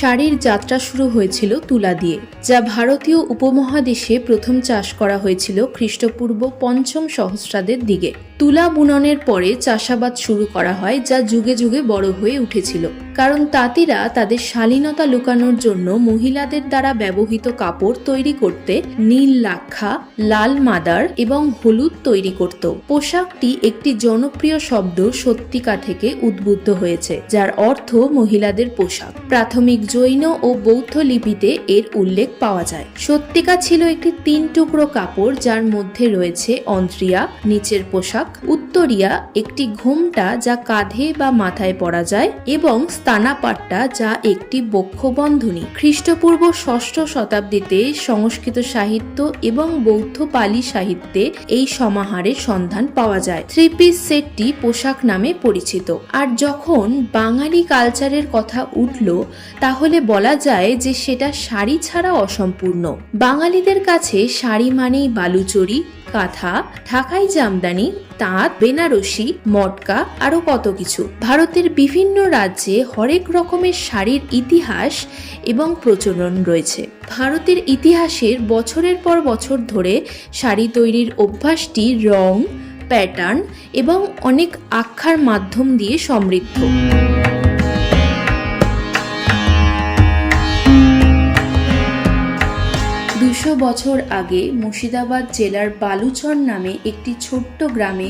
শাড়ির যাত্রা শুরু হয়েছিল তুলা দিয়ে, যা ভারতীয় উপমহাদেশে প্রথম চাষ করা হয়েছিল খ্রিস্টপূর্ব ৫ম সহস্রাব্দের দিকে। তুলা বুননের পরে চাষাবাদ শুরু করা হয়, যা যুগে যুগে বড় হয়ে উঠেছিল, কারণ তাঁতিরা তাদের শালীনতা লুকানোর জন্য মহিলাদের দ্বারা ব্যবহৃত কাপড় তৈরি করতে নীল লাক্ষা, লাল মাদার এবং হলুদ তৈরি করত। পোশাকটি একটি জনপ্রিয় শব্দ সত্যিকা থেকে উদ্বুদ্ধ হয়েছে, যার অর্থ মহিলাদের পোশাক। প্রাথমিক জৈন ও বৌদ্ধ লিপিতে এর উল্লেখ পাওয়া যায়। সত্যিকা ছিল একটি ৩ টুকরো কাপড়, যার মধ্যে রয়েছে অন্ত্রিয়া, নিচের পোশাক, উত্তরিয়া, একটি ঘোমটা যা কাঁধে বা মাথায় পরা যায়, এবং স্তানাপাট্টা যা একটি বক্ষবন্ধনী। খ্রিস্টপূর্ব ৬ষ্ঠ শতাব্দীতে সংস্কৃত সাহিত্য এবং বৌদ্ধ পালি সাহিত্যে এই সমাহারের সন্ধান পাওয়া যায়। 3 পিস সেটটি পোশাক নামে পরিচিত। আর যখন বাঙালি কালচারের কথা উঠল, তাহলে বলা যায় যে সেটা শাড়ি ছাড়া অসম্পূর্ণ। বাঙালিদের কাছে শাড়ি মানেই বালুচরি, কাঁথা, ঢাকাই জামদানি, তাঁত, বেনারসি, মটকা, আরো কত কিছু। ভারতের বিভিন্ন রাজ্যে হরেক রকমের শাড়ির ইতিহাস এবং প্রচলন রয়েছে। ভারতের ইতিহাসের বছরের পর বছর ধরে শাড়ি তৈরির অভ্যাসটি রং, প্যাটার্ন এবং অনেক আখ্যার মাধ্যম দিয়ে সমৃদ্ধ। ২০০ বছর আগে মুর্শিদাবাদ জেলার বালুচর নামে একটি ছোট্ট গ্রামে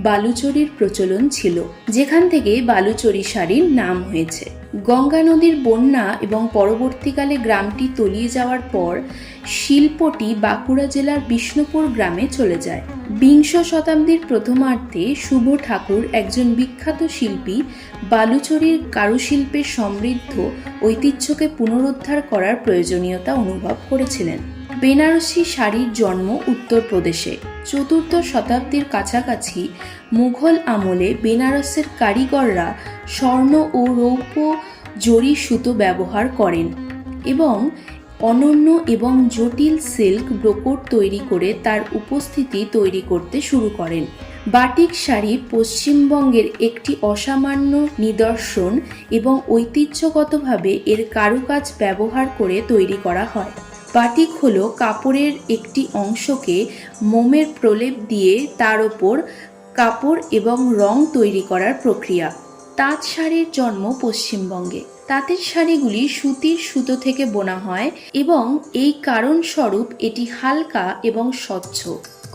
বালুচরীর প্রচলন ছিল, যেখান থেকে বালুচরী শাড়ির নাম হয়েছে। গঙ্গা নদীর বন্যা এবং পরবর্তীকালে গ্রামটি তলিয়ে যাওয়ার পর শিল্পটি বাঁকুড়া জেলার বিষ্ণুপুর গ্রামে চলে যায়। বিংশ শতাব্দীর প্রথমার্ধে শুভ ঠাকুর, একজন বিখ্যাত শিল্পী, বালুচরীর কারুশিল্পের সমৃদ্ধ ঐতিহ্যকে পুনরুদ্ধার করার প্রয়োজনীয়তা অনুভব করেছিলেন। বেনারসি শাড়ির জন্ম উত্তরপ্রদেশে। ৪র্থ শতাব্দীর কাছাকাছি মুঘল আমলে বেনারসের কারিগররা স্বর্ণ ও রৌপ্য জরি সুতো ব্যবহার করেন এবং অনন্য এবং জটিল সিল্ক ব্রোকট তৈরি করে তার উপস্থিতি তৈরি করতে শুরু করেন। বাটিক শাড়ি পশ্চিমবঙ্গের একটি অসামান্য নিদর্শন এবং ঐতিহ্যগতভাবে এর কারুকাজ ব্যবহার করে তৈরি করা হয়। বাটিক হলো কাপড়ের একটি অংশকে মোমের প্রলেপ দিয়ে তার ওপর কাপড় এবং রং তৈরি করার প্রক্রিয়া। তাঁত শাড়ির জন্ম পশ্চিমবঙ্গে। তাঁতের শাড়িগুলি সুতির সুতো থেকে বোনা হয় এবং এই কারণস্বরূপ এটি হালকা এবং স্বচ্ছ।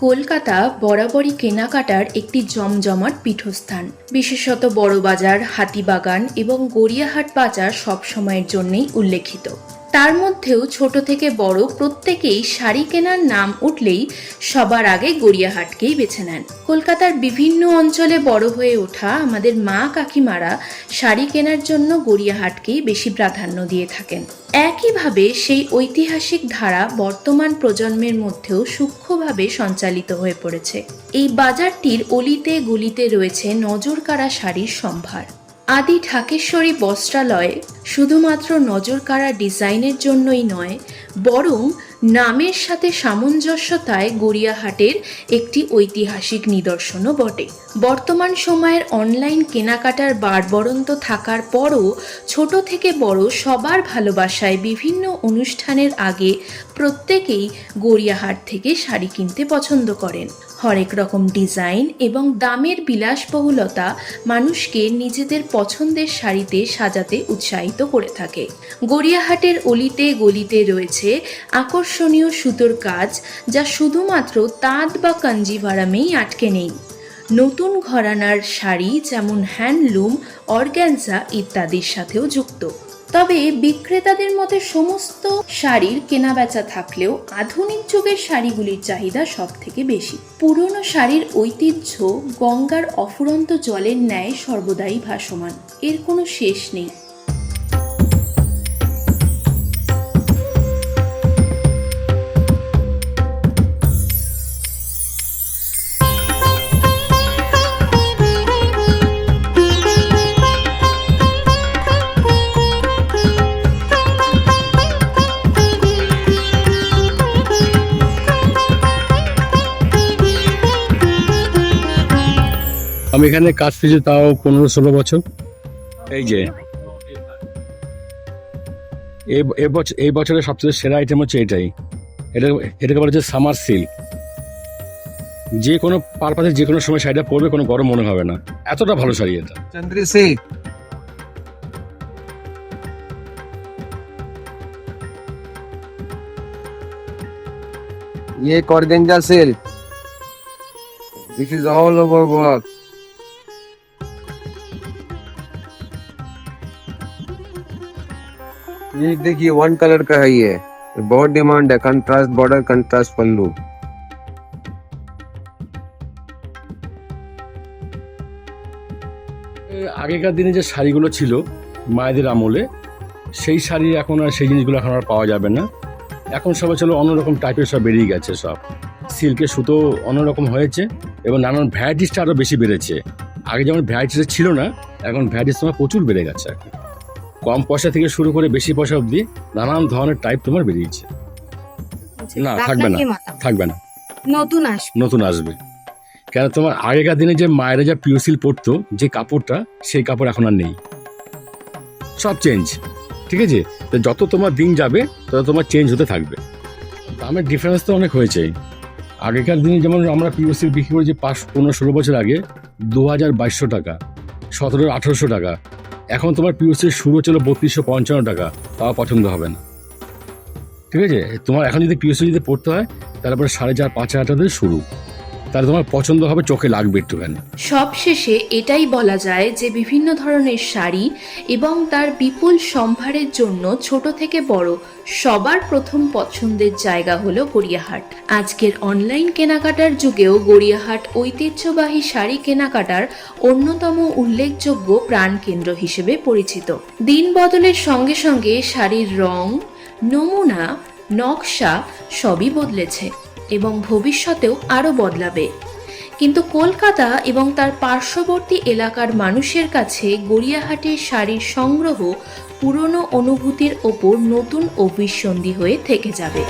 কলকাতা বরাবরই কেনাকাটার একটি জমজমাট পীঠস্থান। বিশেষত বড়বাজার, হাতিবাগান এবং গড়িয়াহাট বাজার সবসময়ের জন্যই উল্লেখিত। তার মধ্যেও ছোট থেকে বড় প্রত্যেকেই শাড়ি কেনার নাম উঠলেই সবার আগে গড়িয়াহাটকেই বেছে নেন। কলকাতার বিভিন্ন অঞ্চলে বড় হয়ে ওঠা আমাদের মা কাকিমারা শাড়ি কেনার জন্য গড়িয়াহাটকেই বেশি প্রাধান্য দিয়ে থাকেন। একইভাবে সেই ঐতিহাসিক ধারা বর্তমান প্রজন্মের মধ্যেও সূক্ষ্মভাবে সঞ্চালিত হয়ে পড়েছে। এই বাজারটির অলিতে গলিতে রয়েছে নজরকাড়া শাড়ির সম্ভার। আদি ঢাকেশ্বরী বস্ত্রালয়ে শুধুমাত্র নজরকাড়া ডিজাইনের জন্যই নয়, বরং নামের সাথে সামঞ্জস্যতায় গড়িয়াহাটের একটি ঐতিহাসিক নিদর্শনও বটে। বর্তমান সময়ের অনলাইন কেনাকাটার বাড়বড়ন্ত থাকার পরও ছোট থেকে বড় সবার ভালোবাসায় বিভিন্ন অনুষ্ঠানের আগে প্রত্যেকেই গড়িয়াহাট থেকে শাড়ি কিনতে পছন্দ করেন। হরেক রকম ডিজাইন এবং দামের বিলাসবহুলতা মানুষকে নিজেদের পছন্দের শাড়িতে সাজাতে উৎসাহিত করে থাকে। গড়িয়াহাটের অলিতে গলিতে রয়েছে আকর্ষণীয় সুতোর কাজ, যা শুধুমাত্র তাঁত বা কাঞ্জিভারামেই আটকে নেই। নতুন ঘরানার শাড়ি যেমন হ্যান্ডলুম, অর্গ্যানজা ইত্যাদির সাথেও যুক্ত। তবে বিক্রেতাদের মতে সমস্ত শাড়ির কেনাবেচা থাকলেও আধুনিক যুগের শাড়িগুলির চাহিদা সব থেকে বেশি। পুরনো শাড়ির ঐতিহ্য গঙ্গার অফুরন্ত জলের ন্যায় সর্বদাই ভাসমান, এর কোনো শেষ নেই। আমি এখানে কাজ পেয়েছি তাও 15-16 বছর। এই যে এই বছরের সবচেয়ে সেরা আইটেম হচ্ছে এটাই। এটাকে বলা হচ্ছে সামার সিল্ক। যে কোনো পারপাসে যে কোনো সময় শাড়িটা পরবে, কোনো গরম মনে হবে না, এতটা ভালো শাড়ি এটা। चंद्री सिल्क, ये organza silk, this is all over work. ये देखिए वन कलर का है, ये बहुत डिमांड है। कंट्रास्ट बॉर्डर, कंट्रास्ट पल्लू। আগেকার দিনে যে শাড়িগুলো ছিল মায়েদের আমলে, সেই শাড়ি এখন আর, সেই জিনিসগুলো এখন আর পাওয়া যাবে না। এখন সবাই চলো অন্যরকম টাইপের সব বেরিয়ে গেছে, সব সিল্কের সুতো অন্যরকম হয়েছে এবং নানান ভ্যারাইটিসটা আরও বেশি বেড়েছে। আগে যেমন ভ্যারাইটিসটা ছিল না, এখন ভ্যারাইটিস তোমার প্রচুর বেড়ে গেছে। এখন কম পয়সা থেকে শুরু করে বেশি পয়সা অবধি নানান ধরনের টাইপ তোমার বেরিয়েছে। না, থাকবে না, থাকবে না, নতুন আসবে। নতুন আসবে। কেন, তোমার আগেকার দিনে যে মায়েরা যা পিওর সিল্ক পরতো, যে কাপড়টা, সেই কাপড় এখন আর নেই, সব চেঞ্জ। ঠিক আছে, তো যত তোমার দিন যাবে তত তোমার চেঞ্জ হতে থাকবে। দামের ডিফারেন্স তো অনেক হয়েছে। আগেকার দিনে যেমন আমরা পিওর সিল্ক বিক্রি করেছি 15-16 বছর আগে 2200 টাকা, 1700-1800 টাকা। এখন তোমার পিওর সিল্ক শুরু হচ্ছিল 3255 টাকা, তাও পছন্দ হবে না। ঠিক আছে, তোমার এখন যদি পিওর সিল্ক যদি পড়তে হয়, তারপরে 4500-5000 টাকা থেকে শুরু, তাহলে তোমার পছন্দ হবে, চোখে লাগবে একটুখানি। সবশেষে এটাই বলা যায় যে বিভিন্ন ধরনের শাড়ি এবং তার বিপুল সম্ভারের জন্য ছোট থেকে বড় সবার প্রথম পছন্দের জায়গা হলো গড়িয়াহাট। আজকের অনলাইন কেনাকাটার যুগেও গড়িয়াহাট ঐতিহ্যবাহী শাড়ি কেনাকাটার অন্যতম উল্লেখযোগ্য প্রাণকেন্দ্র হিসেবে পরিচিত। দিন বদলের সঙ্গে সঙ্গে শাড়ির রং, নমুনা, নকশা সবই বদলেছে এবং ভবিষ্যতেও আরও বদলাবে। কিন্তু কলকাতা এবং তার পার্শ্ববর্তী এলাকার মানুষের কাছে গড়িয়াহাটের শাড়ির সংগ্রহ পুরনো অনুভূতির ওপর নতুন অভিসন্ধি হয়ে থেকে যাবে।